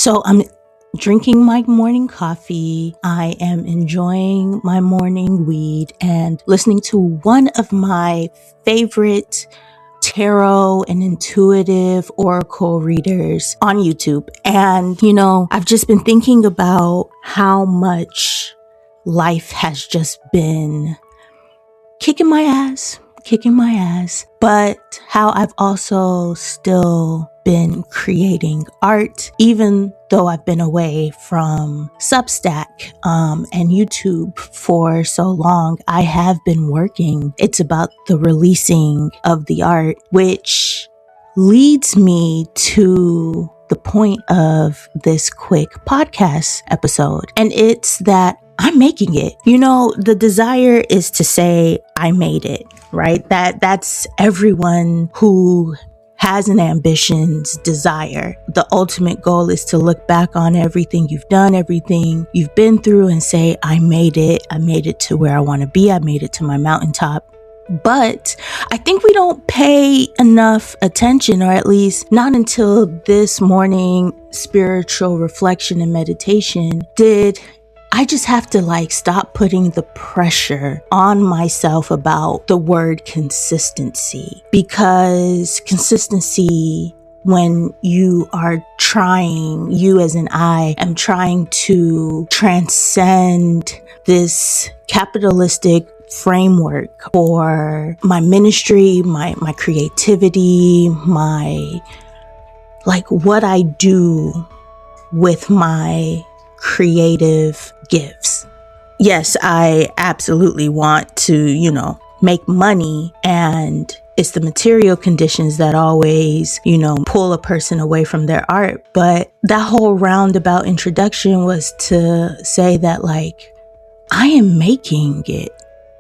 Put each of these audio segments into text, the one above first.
So I'm drinking my morning coffee. I am enjoying my morning weed and listening to one of my favorite tarot and intuitive oracle readers on YouTube. And, I've just been thinking about how much life has just been kicking my ass, but how I've also still been creating art, even though I've been away from Substack and YouTube for so long. I have been working. It's about the releasing of the art, which leads me to the point of this quick podcast episode. And it's that I'm making it. The desire is to say, I made it, right? That's everyone who has an ambition's desire. The ultimate goal is to look back on everything you've done, everything you've been through, and say, I made it. I made it to where I want to be. I made it to my mountaintop. But I think we don't pay enough attention, or at least not until this morning spiritual reflection and meditation did I just have to stop putting the pressure on myself about the word consistency, because consistency, when you are trying, you as in I am trying to transcend this capitalistic framework for my ministry, my creativity, my what I do with my creative gifts. Yes, I absolutely want to, make money, and it's the material conditions that always, pull a person away from their art. But that whole roundabout introduction was to say that I am making it.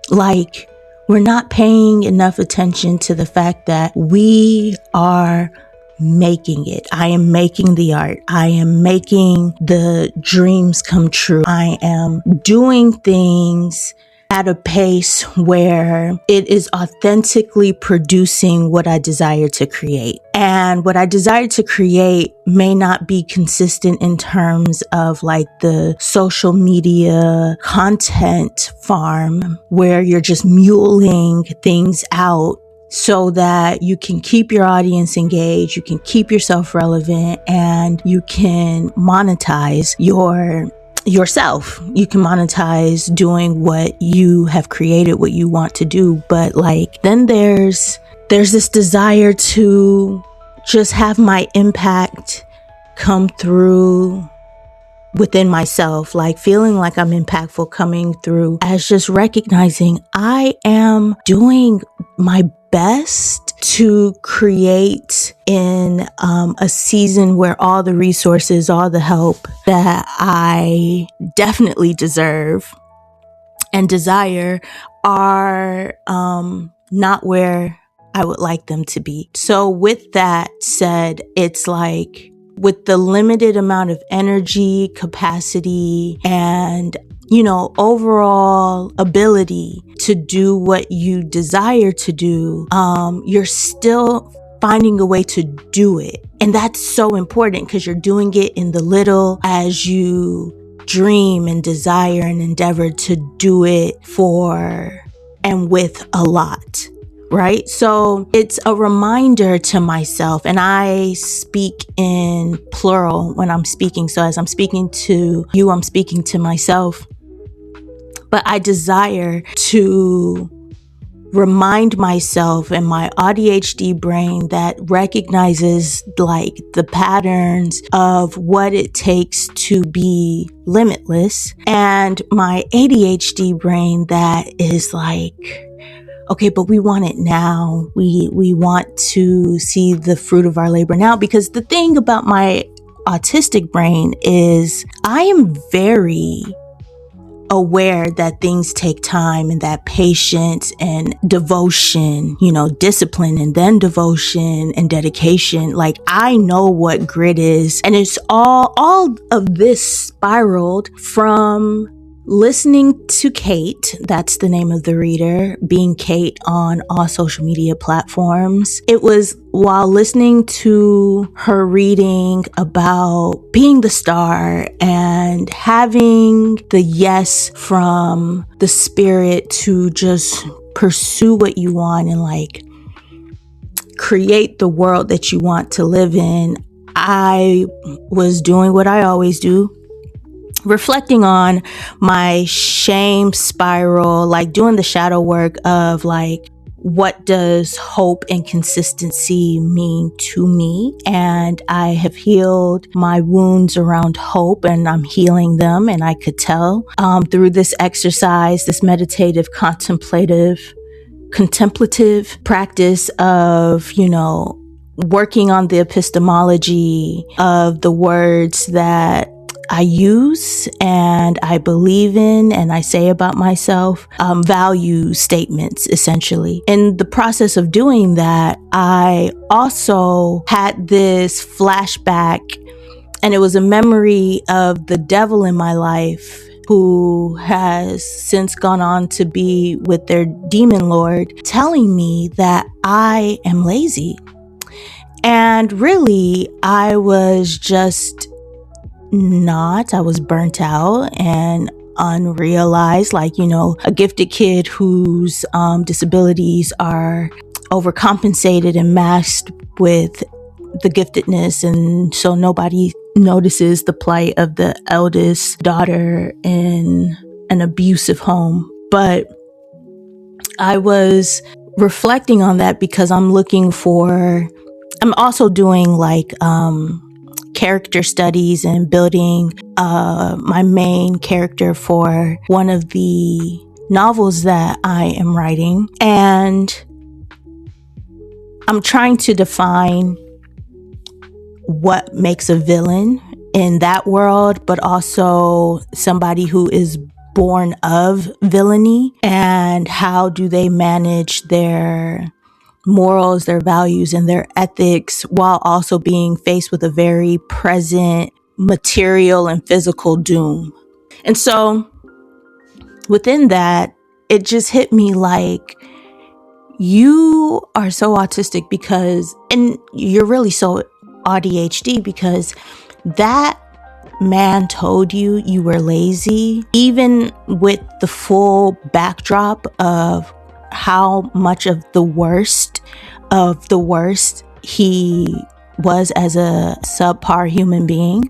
We're not paying enough attention to the fact that we are making it. I am making the art. I am making the dreams come true. I am doing things at a pace where it is authentically producing what I desire to create. And what I desire to create may not be consistent in terms of the social media content farm where you're just muling things out so that you can keep your audience engaged, you can keep yourself relevant, and you can monetize yourself. You can monetize doing what you have created, what you want to do. But then there's this desire to just have my impact come through within myself, feeling like I'm impactful, coming through as just recognizing I am doing my best to create in a season where all the resources, all the help that I definitely deserve and desire are not where I would like them to be. So with that said, it's with the limited amount of energy, capacity, and overall ability to do what you desire to do, you're still finding a way to do it. And that's so important because you're doing it in the little as you dream and desire and endeavor to do it for and with a lot. Right? So it's a reminder to myself, and I speak in plural when I'm speaking. So as I'm speaking to you, I'm speaking to myself. But I desire to remind myself and my ADHD brain that recognizes the patterns of what it takes to be limitless, and my ADHD brain that is okay, but we want it now. We want to see the fruit of our labor now, because the thing about my autistic brain is I am very aware that things take time and that patience and devotion, discipline and then devotion and dedication. I know what grit is, and it's all of this spiraled from listening to Kate, that's the name of the reader, being Kate on all social media platforms. It was while listening to her reading about being the star and having the yes from the spirit to just pursue what you want and like create the world that you want to live in. I was doing what I always do, reflecting on my shame spiral, like doing the shadow work of like, what does hope and consistency mean to me? And I have healed my wounds around hope, and I'm healing them. And I could tell through this exercise, this meditative, contemplative practice of, working on the epistemology of the words that I use and I believe in and I say about myself, value statements, essentially. In the process of doing that, I also had this flashback, and it was a memory of the devil in my life, who has since gone on to be with their demon lord, telling me that I am lazy. And really, I was just not. I was burnt out and unrealized, like, a gifted kid whose disabilities are overcompensated and masked with the giftedness, and so nobody notices the plight of the eldest daughter in an abusive home. But I was reflecting on that because I'm also doing like character studies and building my main character for one of the novels that I am writing. And I'm trying to define what makes a villain in that world, but also somebody who is born of villainy, and how do they manage their morals, their values, and their ethics while also being faced with a very present material and physical doom. And so within that, it just hit me like, you are so autistic and you're really so ADHD because that man told you were lazy, even with the full backdrop of how much of the worst he was as a subpar human being.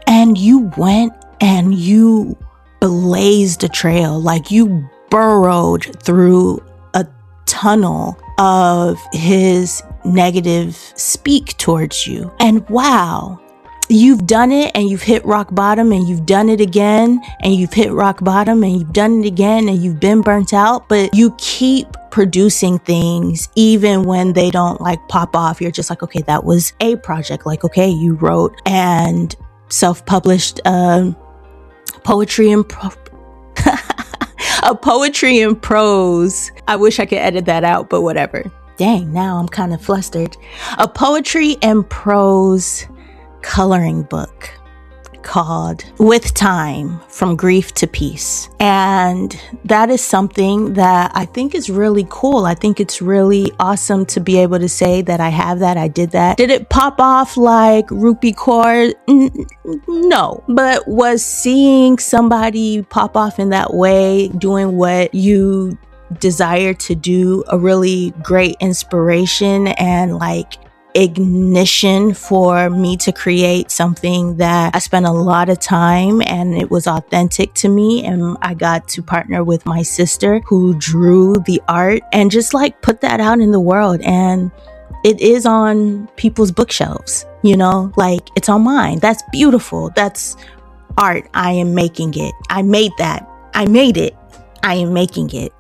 And you went and you blazed a trail, like you burrowed through a tunnel of his negative speak towards you. And wow, you've done it and you've hit rock bottom, and you've done it again and you've hit rock bottom, and you've done it again and you've been burnt out, but you keep producing things even when they don't like pop off. You're just like, okay, that was a project. Like, okay, you wrote and self-published poetry and a poetry and prose. I wish I could edit that out, but whatever. Dang, now I'm kind of flustered. A poetry and prose coloring book called With Time, From Grief to Peace. And that is something that I think is really cool. I think it's really awesome to be able to say that I have that, I did that. Did it pop off like Rupi Kaur? No. But was seeing somebody pop off in that way, doing what you desire to do, a really great inspiration and like ignition for me to create something that I spent a lot of time and it was authentic to me. And I got to partner with my sister who drew the art and just like put that out in the world. And it is on people's bookshelves, like it's on mine. That's beautiful. That's art. I am making it. I made that. I made it. I am making it.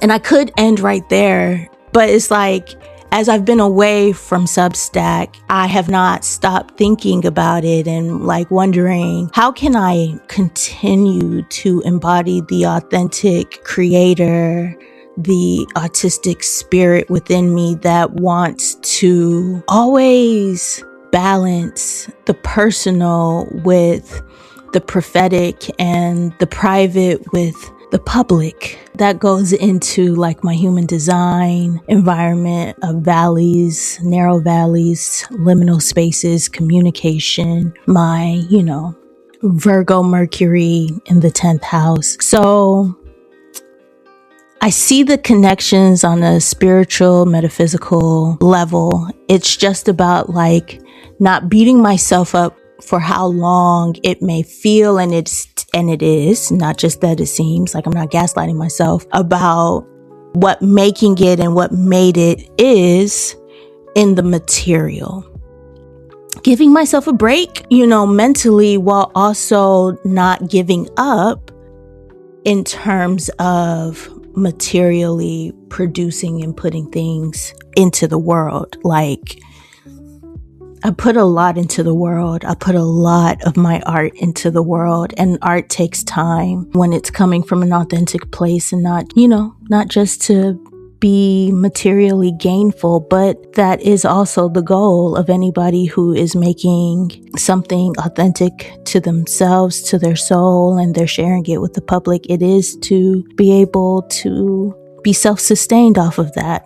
And I could end right there, but it's like, as I've been away from Substack, I have not stopped thinking about it and like wondering, how can I continue to embody the authentic creator, the autistic spirit within me that wants to always balance the personal with the prophetic and the private with the public. That goes into like my human design environment of valleys, narrow valleys, liminal spaces, communication, my, Virgo Mercury in the 10th house. So I see the connections on a spiritual, metaphysical level. It's just about like not beating myself up for how long it may feel, and it is, not just that it seems. Like I'm not gaslighting myself about what making it and what made it is in the material. Giving myself a break, mentally, while also not giving up in terms of materially producing and putting things into the world. Like, I put a lot into the world. I put a lot of my art into the world, and art takes time when it's coming from an authentic place and not just to be materially gainful, but that is also the goal of anybody who is making something authentic to themselves, to their soul, and they're sharing it with the public. It is to be able to be self-sustained off of that,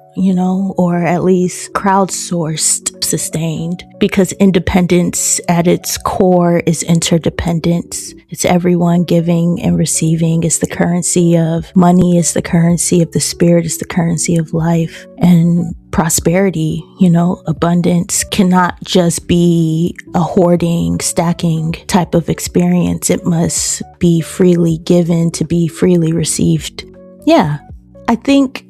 or at least crowdsourced sustained, because independence at its core is interdependence. It's everyone giving and receiving. It's the currency of money. It's the currency of the spirit. It's the currency of life and prosperity. Abundance cannot just be a hoarding, stacking type of experience. It must be freely given to be freely received. Yeah, I think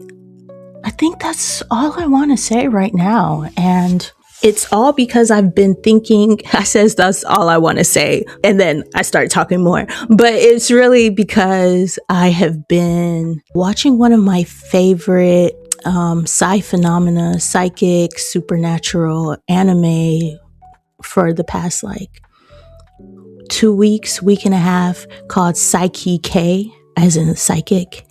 that's all I want to say right now. And it's all because I've been thinking. I says that's all I want to say, and then I start talking more. But it's really because I have been watching one of my favorite phenomena, psychic, supernatural anime for the past 2 weeks, week and a half, called Saiki K, as in psychic.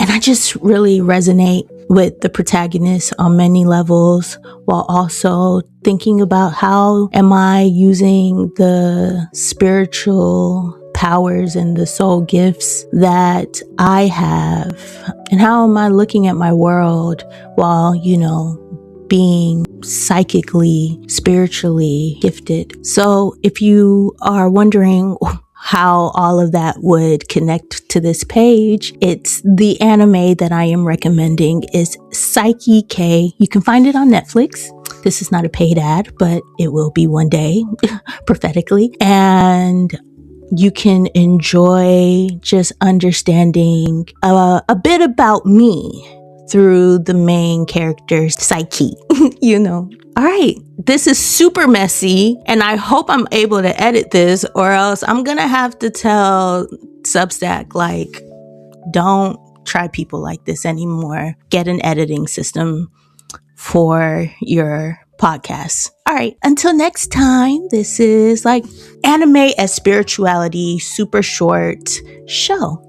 And I just really resonate with the protagonist on many levels, while also thinking about how am I using the spiritual powers and the soul gifts that I have, and how am I looking at my world while, being psychically, spiritually gifted. So if you are wondering how all of that would connect to this page, it's the anime that I am recommending is Saiki K. You can find it on Netflix. This is not a paid ad, but it will be one day, prophetically. And you can enjoy just understanding a bit about me through the main character, Saiki. All right, this is super messy, and I hope I'm able to edit this, or else I'm gonna have to tell Substack, don't try people like this anymore. Get an editing system for your podcast. All right, until next time, this is Anime as Spirituality, super short show.